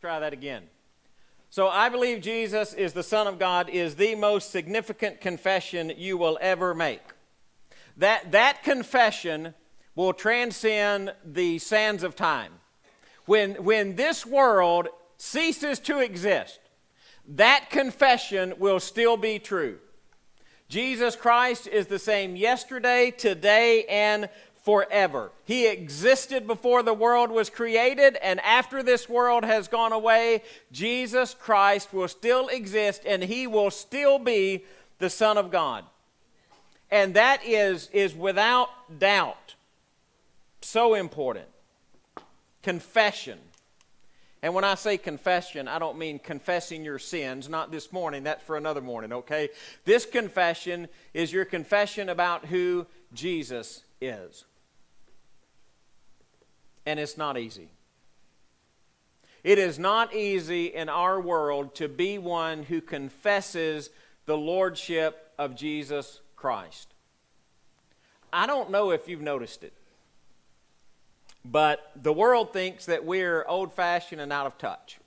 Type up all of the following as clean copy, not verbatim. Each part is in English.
try that again. So I believe Jesus is the Son of God is the most significant confession you will ever make. That confession will transcend the sands of time. When this world ceases to exist, that confession will still be true. Jesus Christ is the same yesterday, today, and forever. He existed before the world was created, and after this world has gone away, Jesus Christ will still exist, and He will still be the Son of God. And that is without doubt so important. Confession. And when I say confession, I don't mean confessing your sins, not this morning, that's for another morning, okay? This confession is your confession about who Jesus is. And it's not easy. It is not easy in our world to be one who confesses the lordship of Jesus Christ. I don't know if you've noticed it, but the world thinks that we're old-fashioned and out of touch.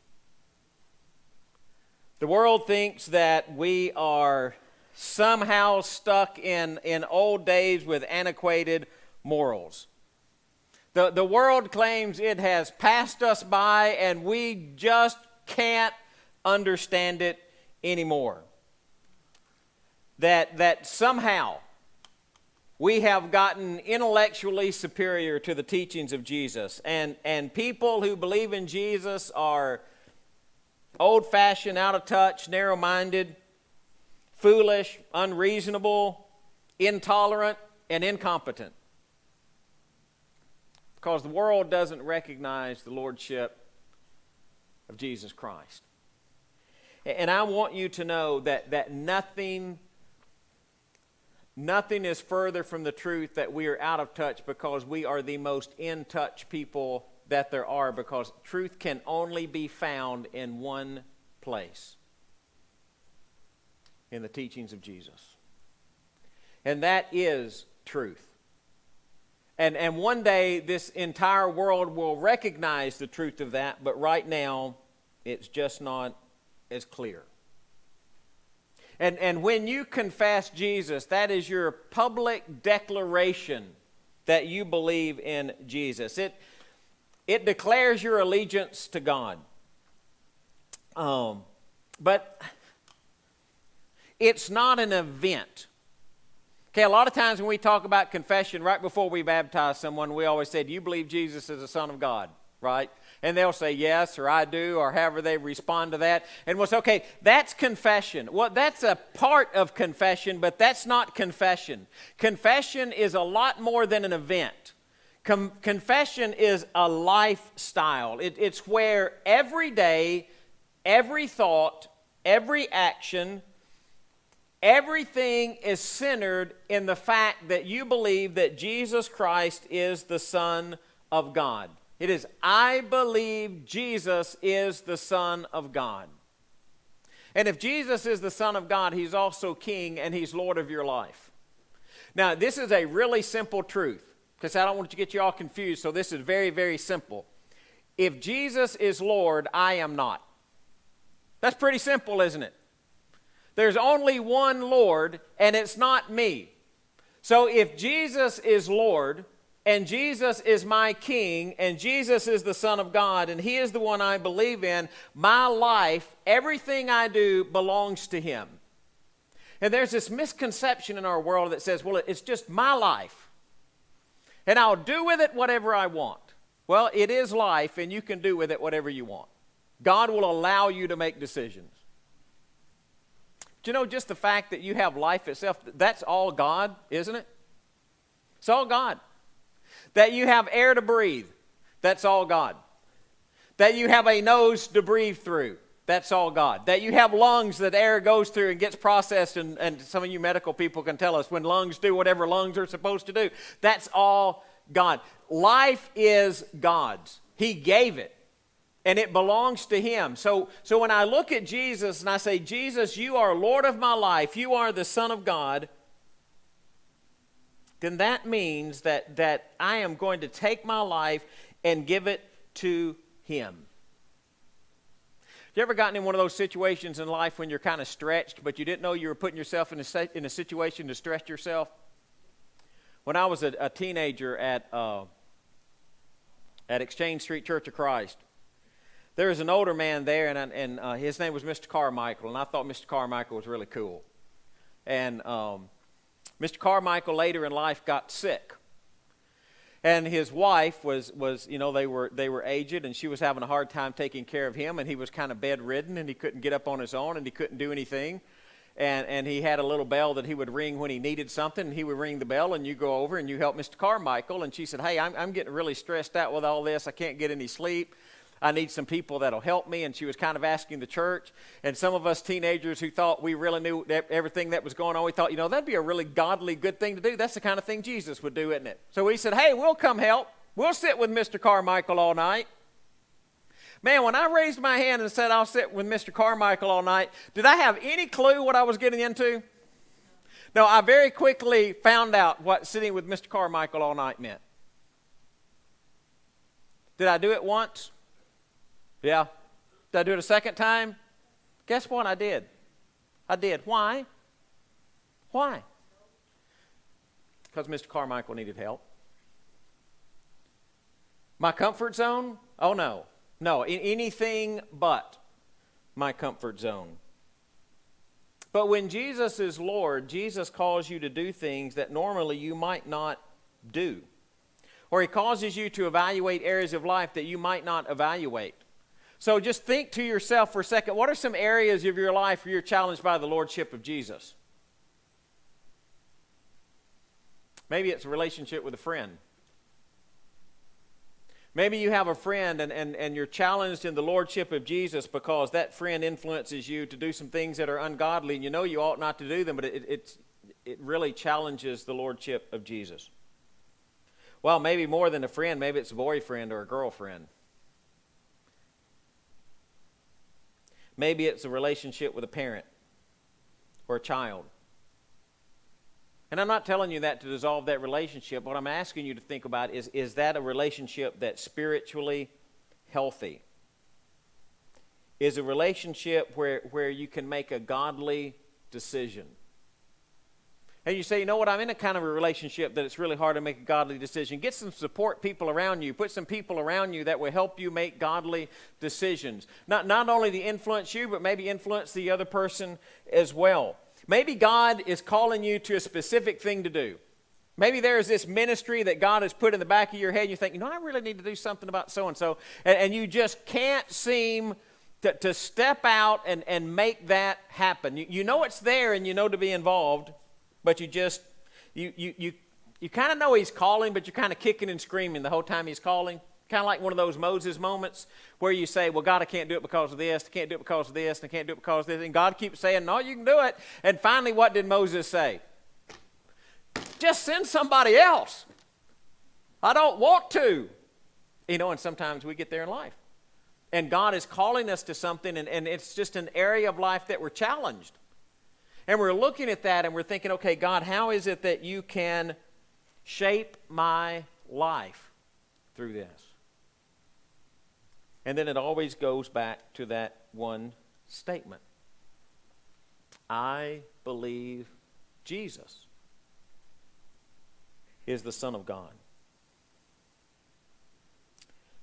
The world thinks that we are somehow stuck in old days with antiquated morals. The world claims it has passed us by and we just can't understand it anymore. That somehow we have gotten intellectually superior to the teachings of Jesus. And people who believe in Jesus are old-fashioned, out of touch, narrow-minded, foolish, unreasonable, intolerant, and incompetent. Because the world doesn't recognize the lordship of Jesus Christ. And I want you to know that nothing is further from the truth that we are out of touch, because we are the most in-touch people that there are, because truth can only be found in one place, in the teachings of Jesus. And that is truth. And one day this entire world will recognize the truth of that, but right now it's just not as clear. And when you confess Jesus, that is your public declaration that you believe in Jesus. It declares your allegiance to God. But it's not an event. Okay, a lot of times when we talk about confession, right before we baptize someone, we always say, do you believe Jesus is the Son of God, right? And they'll say yes, or I do, or however they respond to that. And we'll say, okay, that's confession. Well, that's a part of confession, but that's not confession. Confession is a lot more than an event. Confession is a lifestyle. It's where every day, every thought, every action, everything is centered in the fact that you believe that Jesus Christ is the Son of God. It is, I believe Jesus is the Son of God. And if Jesus is the Son of God, He's also King and He's Lord of your life. Now, this is a really simple truth, because I don't want to get you all confused, so this is very, very simple. If Jesus is Lord, I am not. That's pretty simple, isn't it? There's only one Lord, and it's not me. So if Jesus is Lord, and Jesus is my King, and Jesus is the Son of God, and He is the one I believe in, my life, everything I do belongs to Him. And there's this misconception in our world that says, well, it's just my life, and I'll do with it whatever I want. Well, it is life, and you can do with it whatever you want. God will allow you to make decisions. Do you know just the fact that you have life itself, that's all God, isn't it? It's all God. That you have air to breathe, that's all God. That you have a nose to breathe through, that's all God. That you have lungs that air goes through and gets processed, and some of you medical people can tell us when lungs do whatever lungs are supposed to do. That's all God. Life is God's. He gave it, and it belongs to Him. So when I look at Jesus and I say, Jesus, you are Lord of my life, you are the Son of God, then that means that I am going to take my life and give it to Him. You ever gotten in one of those situations in life when you're kind of stretched, but you didn't know you were putting yourself in a situation to stretch yourself? When I was a teenager at Exchange Street Church of Christ, there was an older man there, and his name was Mr. Carmichael, and I thought Mr. Carmichael was really cool. And Mr. Carmichael later in life got sick. And his wife was they were aged, and she was having a hard time taking care of him, and he was kind of bedridden, and he couldn't get up on his own, and he couldn't do anything. And he had a little bell that he would ring when he needed something, and he would ring the bell, and you go over and you help Mr. Carmichael. And she said, hey, I'm getting really stressed out with all this. I can't get any sleep. I need some people that'll help me. And she was kind of asking the church. And some of us teenagers who thought we really knew everything that was going on, we thought, that'd be a really godly, good thing to do. That's the kind of thing Jesus would do, isn't it? So we said, hey, we'll come help. We'll sit with Mr. Carmichael all night. Man, when I raised my hand and said I'll sit with Mr. Carmichael all night, did I have any clue what I was getting into? No, I very quickly found out what sitting with Mr. Carmichael all night meant. Did I do it once? Yeah. Did I do it a second time? Guess what? I did. Why? Why? Because Mr. Carmichael needed help. My comfort zone? Oh, no. No, anything but my comfort zone. But when Jesus is Lord, Jesus calls you to do things that normally you might not do. Or he causes you to evaluate areas of life that you might not evaluate. So just think to yourself for a second, what are some areas of your life where you're challenged by the Lordship of Jesus? Maybe it's a relationship with a friend. Maybe you have a friend and you're challenged in the Lordship of Jesus because that friend influences you to do some things that are ungodly, and you know you ought not to do them, but it really challenges the Lordship of Jesus. Well, maybe more than a friend, maybe it's a boyfriend or a girlfriend. Maybe it's a relationship with a parent or a child. And I'm not telling you that to dissolve that relationship. What I'm asking you to think about is that a relationship that's spiritually healthy? Is a relationship where you can make a godly decision? And you say, you know what, I'm in a kind of a relationship that it's really hard to make a godly decision. Get some support people around you. Put some people around you that will help you make godly decisions. Not only to influence you, but maybe influence the other person as well. Maybe God is calling you to a specific thing to do. Maybe there's this ministry that God has put in the back of your head, and you think, I really need to do something about so-and-so, and you just can't seem to step out and make that happen. You know it's there, and you know to be involved, but you kind of know he's calling, but you're kind of kicking and screaming the whole time he's calling. Kind of like one of those Moses moments where you say, well, God, I can't do it because of this, I can't do it because of this, and I can't do it because of this. And God keeps saying, no, you can do it. And finally, what did Moses say? Just send somebody else. I don't want to. And sometimes we get there in life. And God is calling us to something, and it's just an area of life that we're challenged. And we're looking at that, and we're thinking, okay, God, how is it that you can shape my life through this? And then it always goes back to that one statement. I believe Jesus is the Son of God.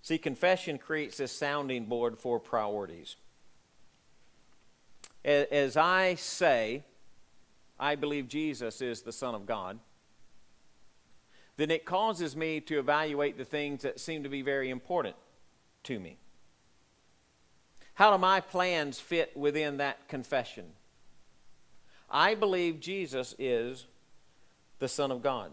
See, confession creates this sounding board for priorities. As I say, I believe Jesus is the Son of God, then it causes me to evaluate the things that seem to be very important to me. How do my plans fit within that confession? I believe Jesus is the Son of God.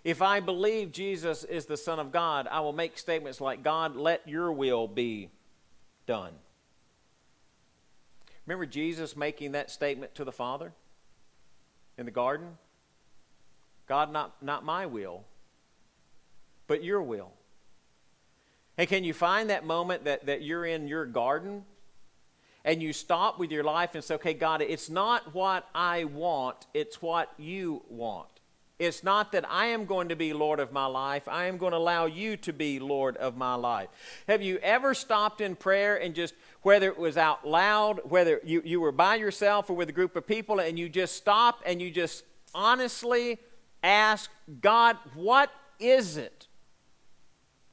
If I believe Jesus is the Son of God, I will make statements like, God, let your will be done. Remember Jesus making that statement to the Father in the garden? God, not my will, but your will. And can you find that moment that you're in your garden and you stop with your life and say, okay, God, it's not what I want, it's what you want. It's not that I am going to be Lord of my life. I am going to allow you to be Lord of my life. Have you ever stopped in prayer and just, whether it was out loud, whether you were by yourself or with a group of people, and you just stopped and you just honestly ask God, what is it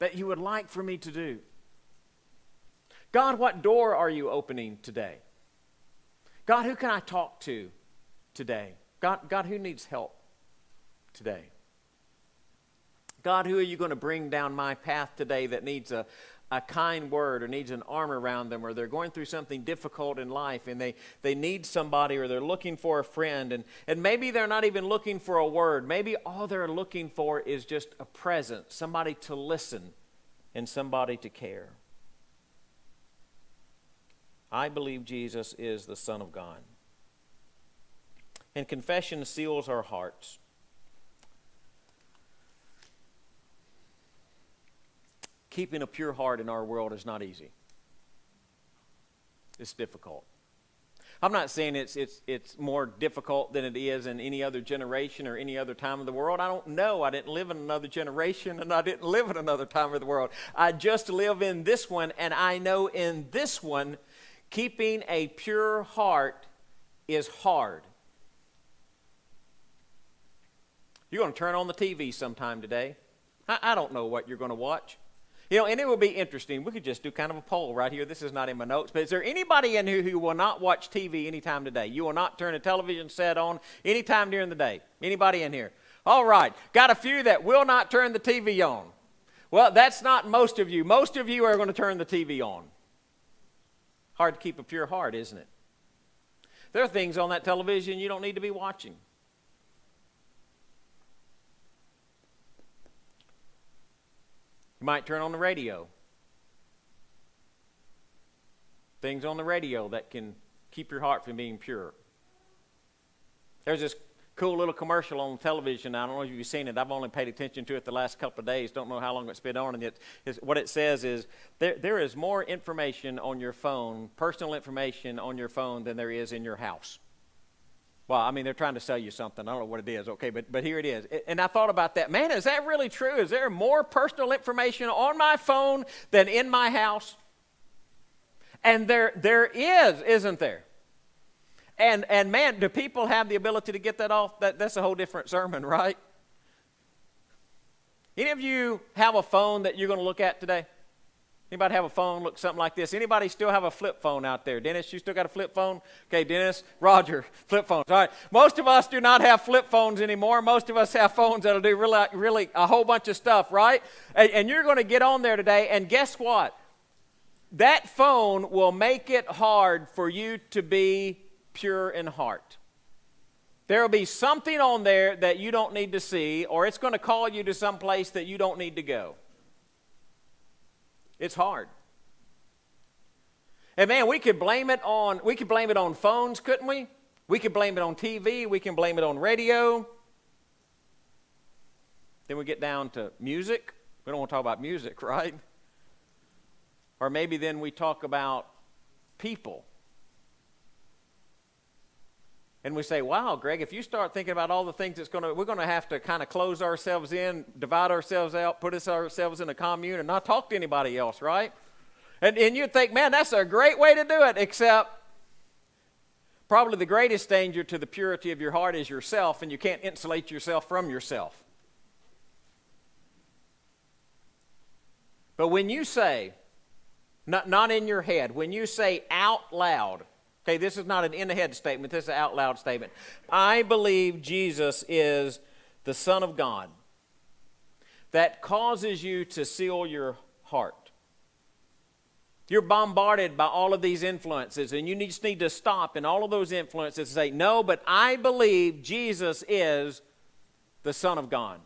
that you would like for me to do? God, what door are you opening today? God, who can I talk to today? God, who needs help today? God, who are you going to bring down my path today that needs a kind word or needs an arm around them, or they're going through something difficult in life and they need somebody, or they're looking for a friend, and maybe they're not even looking for a word. Maybe all they're looking for is just a presence, somebody to listen and somebody to care. I believe Jesus is the Son of God. And confession seals our hearts. Keeping a pure heart in our world is not easy. It's difficult. I'm not saying it's more difficult than it is in any other generation or any other time of the world. I don't know. I didn't live in another generation, and I didn't live in another time of the world. I just live in this one, and I know in this one, keeping a pure heart is hard. You're going to turn on the TV sometime today. I don't know what you're going to watch. And it will be interesting. We could just do kind of a poll right here. This is not in my notes, but is there anybody in here who will not watch TV anytime today? You will not turn a television set on anytime during the day? Anybody in here? All right. Got a few that will not turn the TV on. Well, that's not most of you. Most of you are going to turn the TV on. Hard to keep a pure heart, isn't it? There are things on that television you don't need to be watching. You might turn on the radio. Things on the radio that can keep your heart from being pure. There's this cool little commercial on television. I don't know if you've seen it. I've only paid attention to it the last couple of days. Don't know how long it's been on. And what it says is there is more information on your phone, personal information on your phone, than there is in your house. Well, I mean, they're trying to sell you something. I don't know what it is, okay, but here it is. And I thought about that. Man, is that really true? Is there more personal information on my phone than in my house? And there is, isn't there? And man, do people have the ability to get that off? That's a whole different sermon, right? Any of you have a phone that you're going to look at today? Anybody have a phone, look something like this? Anybody still have a flip phone out there? Dennis, you still got a flip phone? Okay, Dennis, Roger, flip phones. All right, most of us do not have flip phones anymore. Most of us have phones that'll do really a whole bunch of stuff, right? And you're going to get on there today, and guess what? That phone will make it hard for you to be pure in heart. There will be something on there that you don't need to see, or it's going to call you to some place that you don't need to go. It's hard. And man, we could blame it on phones, couldn't we? We could blame it on TV, we can blame it on radio. Then we get down to music. We don't want to talk about music, right? Or maybe then we talk about people. And we say, wow, Greg, if you start thinking about all the things we're going to have to kind of close ourselves in, divide ourselves out, put ourselves in a commune and not talk to anybody else, right? And you'd think, man, that's a great way to do it, except probably the greatest danger to the purity of your heart is yourself, and you can't insulate yourself from yourself. But when you say, not in your head, when you say out loud, okay, this is not an in-the-head statement. This is an out-loud statement. I believe Jesus is the Son of God. That causes you to seal your heart. You're bombarded by all of these influences, and you just need to stop in all of those influences and say, no, but I believe Jesus is the Son of God.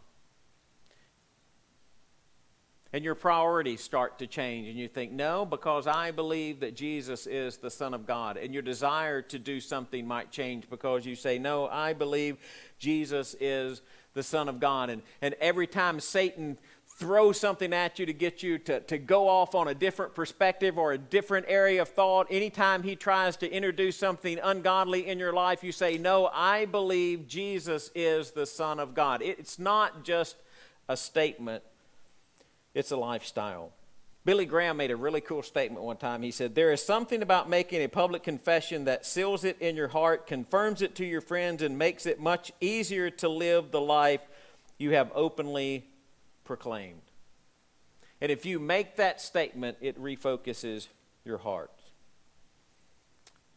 And your priorities start to change, and you think, no, because I believe that Jesus is the Son of God. And your desire to do something might change because you say, no, I believe Jesus is the Son of God. And every time Satan throw something at you to get you to go off on a different perspective or a different area of thought, anytime he tries to introduce something ungodly in your life, you say, no, I believe Jesus is the Son of God. It's not just a statement, it's a lifestyle. Billy Graham made a really cool statement one time. He said, there is something about making a public confession that seals it in your heart, confirms it to your friends, and makes it much easier to live the life you have openly proclaimed. And if you make that statement, it refocuses your heart.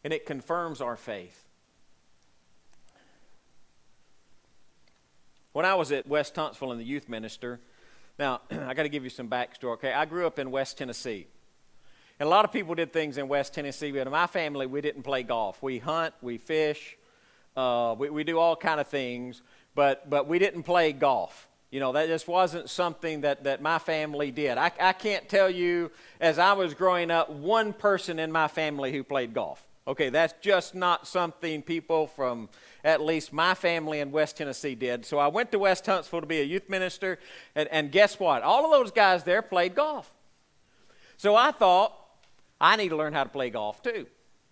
And it confirms our faith. When I was at West Huntsville in the youth minister, now, I got to give you some backstory, okay? I grew up in West Tennessee. And a lot of people did things in West Tennessee, but in my family, we didn't play golf. We hunt, we fish, we do all kind of things, but we didn't play golf. You know, that just wasn't something that my family did. I can't tell you, as I was growing up, one person in my family who played golf. Okay, that's just not something people from at least my family in West Tennessee did. So I went to West Huntsville to be a youth minister, and guess what? All of those guys there played golf. So I thought, I need to learn how to play golf too.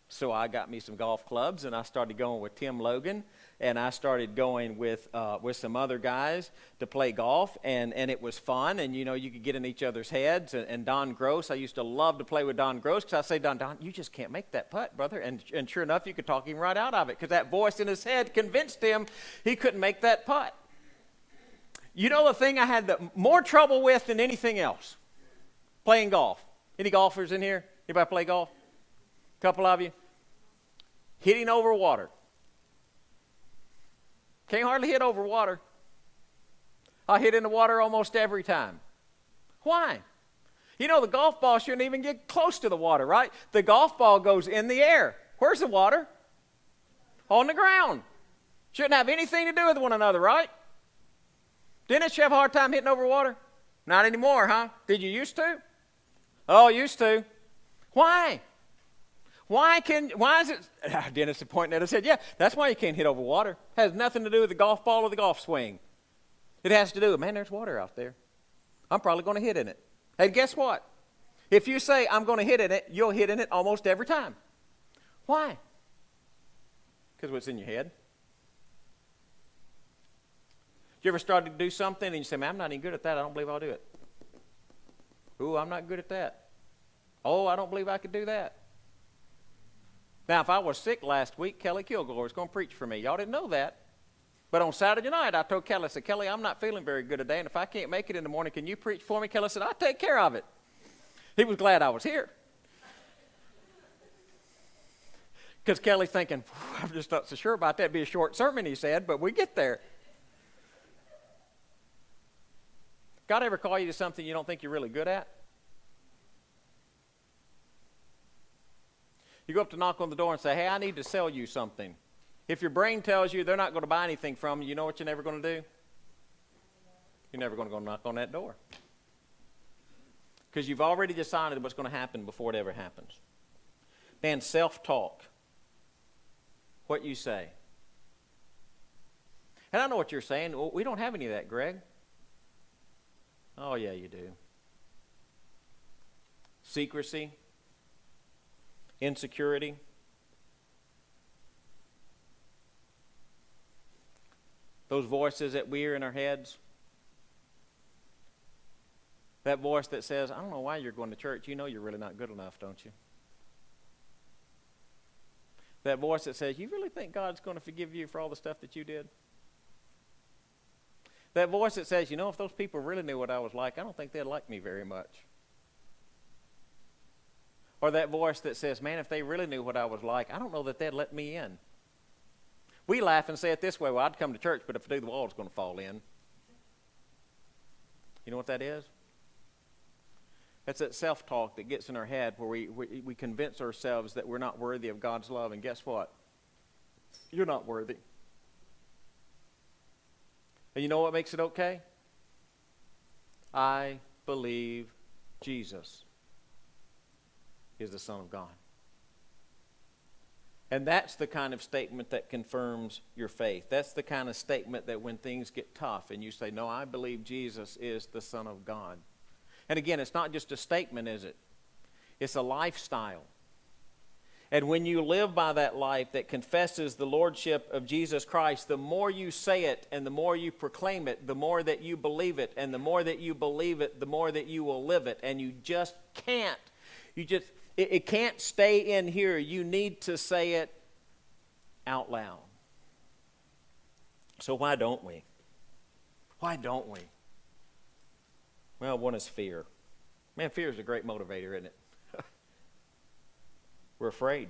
So I got me some golf clubs, and I started going with Tim Logan, and I started going with some other guys to play golf, and it was fun, and you know, you could get in each other's heads, and Don Gross, I used to love to play with Don Gross, because I say, Don, you just can't make that putt, brother, and sure enough, you could talk him right out of it, because that voice in his head convinced him he couldn't make that putt. You know the thing I had more trouble with than anything else? Playing golf. Any golfers in here? Anybody play golf? A couple of you? Hitting over water. Can't hardly hit over water. I hit in the water almost every time. Why? You know, the golf ball shouldn't even get close to the water, right? The golf ball goes in the air. Where's the water? On the ground. Shouldn't have anything to do with one another, right? Dennis, you have a hard time hitting over water? Not anymore, huh? Did you used to? Oh, used to. Why? Why is it, Dennis is pointing at us, said, yeah, that's why you can't hit over water. It has nothing to do with the golf ball or the golf swing. It has to do with, man, there's water out there. I'm probably going to hit in it. And guess what? If you say, I'm going to hit in it, you'll hit in it almost every time. Why? Because what's in your head. You ever started to do something and you say, man, I'm not any good at that. I don't believe I'll do it. Ooh, I'm not good at that. Oh, I don't believe I could do that. Now, if I was sick last week, Kelly Kilgore was going to preach for me. Y'all didn't know that. But on Saturday night, I told Kelly, I said, Kelly, I'm not feeling very good today, and if I can't make it in the morning, can you preach for me? Kelly said, I'll take care of it. He was glad I was here. Because Kelly's thinking, I'm just not so sure about that. It'd be a short sermon, he said, but we get there. God ever call you to something you don't think you're really good at? You go up to knock on the door and say, hey, I need to sell you something. If your brain tells you they're not going to buy anything from you, you know what you're never going to do? You're never going to go knock on that door. Because you've already decided what's going to happen before it ever happens. Man, self-talk. What you say. And I know what you're saying. Well, we don't have any of that, Greg. Oh, yeah, you do. Secrecy. Insecurity. Those voices that we hear in our heads. That voice that says, I don't know why you're going to church. You know you're really not good enough, don't you? That voice that says, you really think God's going to forgive you for all the stuff that you did? That voice that says, you know, if those people really knew what I was like, I don't think they'd like me very much. Or that voice that says, man, if they really knew what I was like, I don't know that they'd let me in. We laugh and say it this way, well, I'd come to church, but if I do, the wall's going to fall in. You know what that is? That's that self-talk that gets in our head where we convince ourselves that we're not worthy of God's love. And guess what? You're not worthy. And you know what makes it okay? I believe Jesus is the Son of God. And that's the kind of statement that confirms your faith. That's the kind of statement that when things get tough and you say, no, I believe Jesus is the Son of God. And again, it's not just a statement, is it? It's a lifestyle. And when you live by that life that confesses the lordship of Jesus Christ, the more you say it and the more you proclaim it, the more that you believe it. And the more that you believe it, the more that you will live it. And you just can't. It can't stay in here. You need to say it out loud. So why don't we? Why don't we? Well, one is fear. Man, fear is a great motivator, isn't it? We're afraid.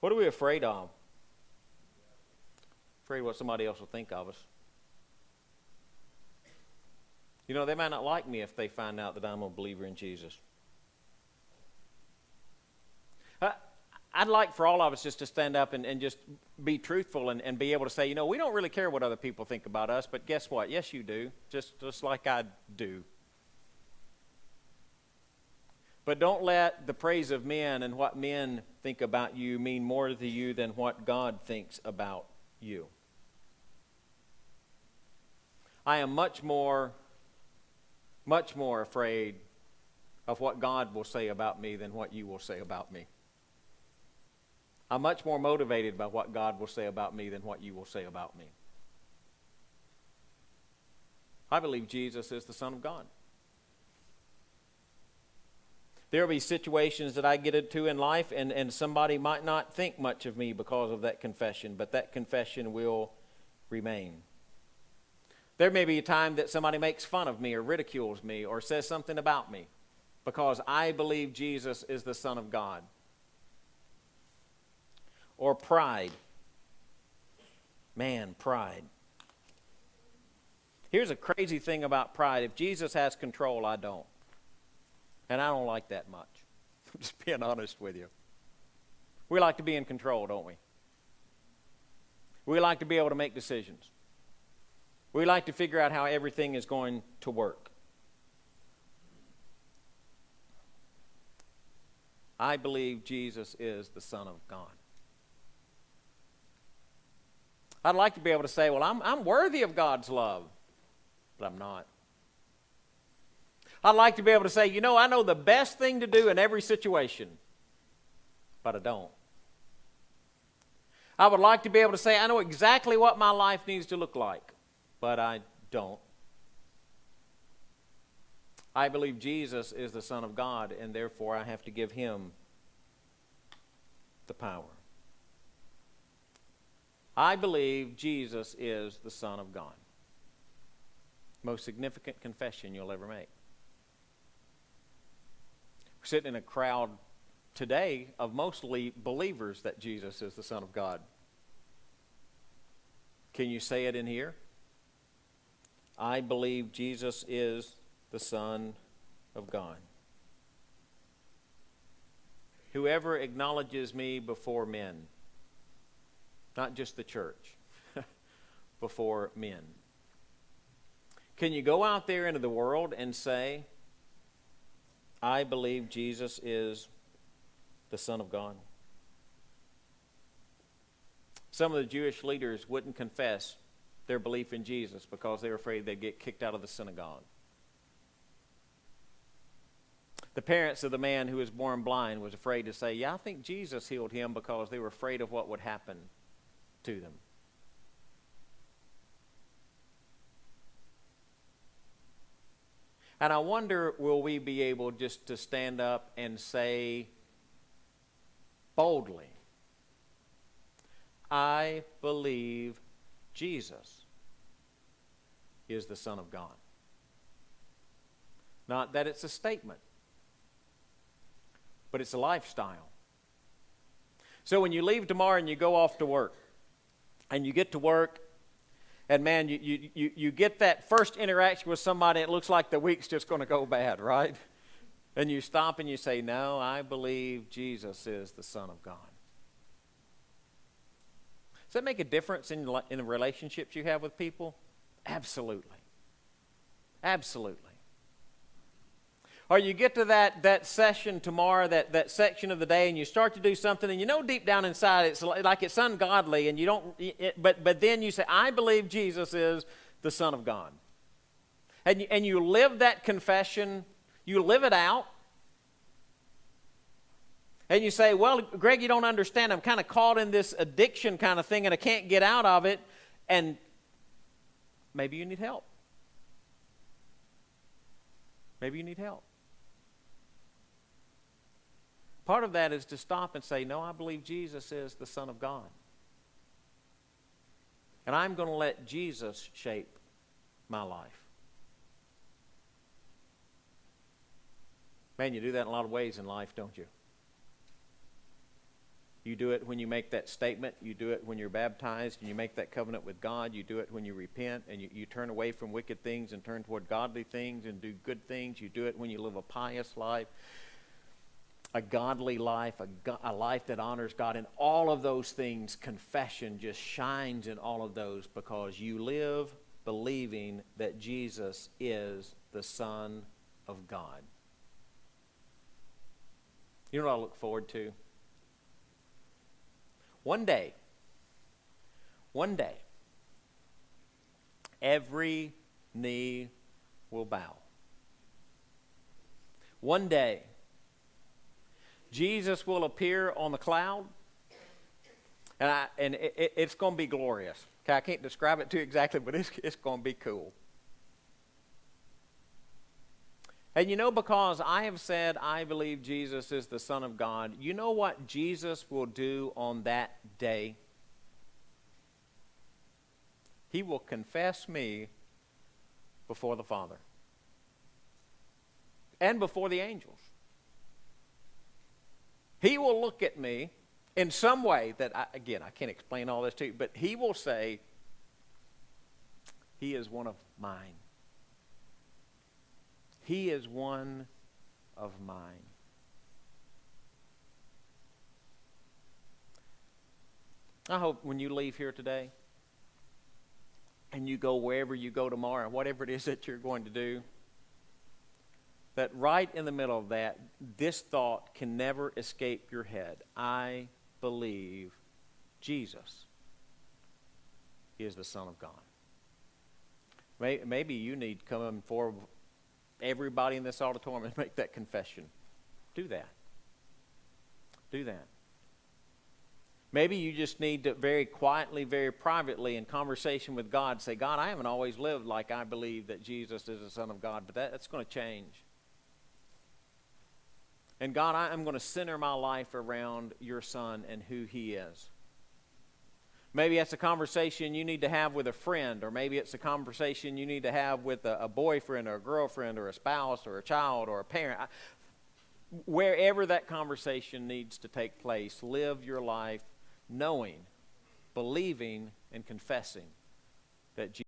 What are we afraid of? Afraid what somebody else will think of us. You know, they might not like me if they find out that I'm a believer in Jesus. I'd like for all of us just to stand up and just be truthful and be able to say, you know, we don't really care what other people think about us, but guess what? Yes, you do, just like I do. But don't let the praise of men and what men think about you mean more to you than what God thinks about you. I am much more afraid of what God will say about me than what you will say about me. I'm much more motivated by what God will say about me than what you will say about me. I believe Jesus is the Son of God. There will be situations that I get into in life, and somebody might not think much of me because of that confession, but that confession will remain. There may be a time that somebody makes fun of me or ridicules me or says something about me because I believe Jesus is the Son of God. Or pride. Man, pride. Here's a crazy thing about pride. If Jesus has control, I don't. And I don't like that much. I'm just being honest with you. We like to be in control, don't we? We like to be able to make decisions. We like to figure out how everything is going to work. I believe Jesus is the Son of God. I'd like to be able to say, well, I'm worthy of God's love, but I'm not. I'd like to be able to say, you know, I know the best thing to do in every situation, but I don't. I would like to be able to say, I know exactly what my life needs to look like, but I don't. I believe Jesus is the Son of God, and therefore I have to give him the power. I believe Jesus is the Son of God. Most significant confession you'll ever make. We're sitting in a crowd today of mostly believers that Jesus is the Son of God. Can you say it in here? I believe Jesus is the Son of God. Whoever acknowledges me before men, not just the church, before men. Can you go out there into the world and say, I believe Jesus is the Son of God? Some of the Jewish leaders wouldn't confess their belief in Jesus because they were afraid they'd get kicked out of the synagogue. The parents of the man who was born blind was afraid to say, yeah, I think Jesus healed him, because they were afraid of what would happen to them. And I wonder, will we be able just to stand up and say boldly, I believe Jesus is the Son of God. Not that it's a statement, but it's a lifestyle. So when you leave tomorrow and you go off to work, and you get to work, and man, you get that first interaction with somebody, it looks like the week's just going to go bad, right? And you stop and you say, no, I believe Jesus is the Son of God. Does that make a difference in the relationships you have with people? Absolutely. Absolutely. Or you get to that session tomorrow, that section of the day, and you start to do something, and you know deep down inside it's like it's ungodly, and you don't. But then you say, "I believe Jesus is the Son of God," and you live that confession, you live it out, and you say, "Well, Greg, you don't understand. I'm kind of caught in this addiction kind of thing, and I can't get out of it." And maybe you need help. Maybe you need help. Part of that is to stop and say, no, I believe Jesus is the Son of God. And I'm going to let Jesus shape my life. Man, you do that in a lot of ways in life, don't you? You do it when you make that statement. You do it when you're baptized and you make that covenant with God. You do it when you repent and you turn away from wicked things and turn toward godly things and do good things. You do it when you live a pious life, a godly life, a life that honors God. And all of those things, confession just shines in all of those because you live believing that Jesus is the Son of God. You know what I look forward to? One day, every knee will bow. One day, Jesus will appear on the cloud, and it's going to be glorious. Okay, I can't describe it to you exactly, but it's going to be cool. And you know, because I have said I believe Jesus is the Son of God, you know what Jesus will do on that day? He will confess me before the Father and before the angels. He will look at me in some way that, I can't explain all this to you, but he will say, he is one of mine. He is one of mine. I hope when you leave here today and you go wherever you go tomorrow, whatever it is that you're going to do, that right in the middle of that, this thought can never escape your head. I believe Jesus is the Son of God. Maybe you need to come forward, everybody in this auditorium, and make that confession. Do that. Do that. Maybe you just need to very quietly, very privately, in conversation with God, say, God, I haven't always lived like I believe that Jesus is the Son of God, but that's going to change. And God, I'm going to center my life around your Son and who he is. Maybe it's a conversation you need to have with a friend, or maybe it's a conversation you need to have with a boyfriend or a girlfriend or a spouse or a child or a parent. Wherever that conversation needs to take place, live your life knowing, believing, and confessing that Jesus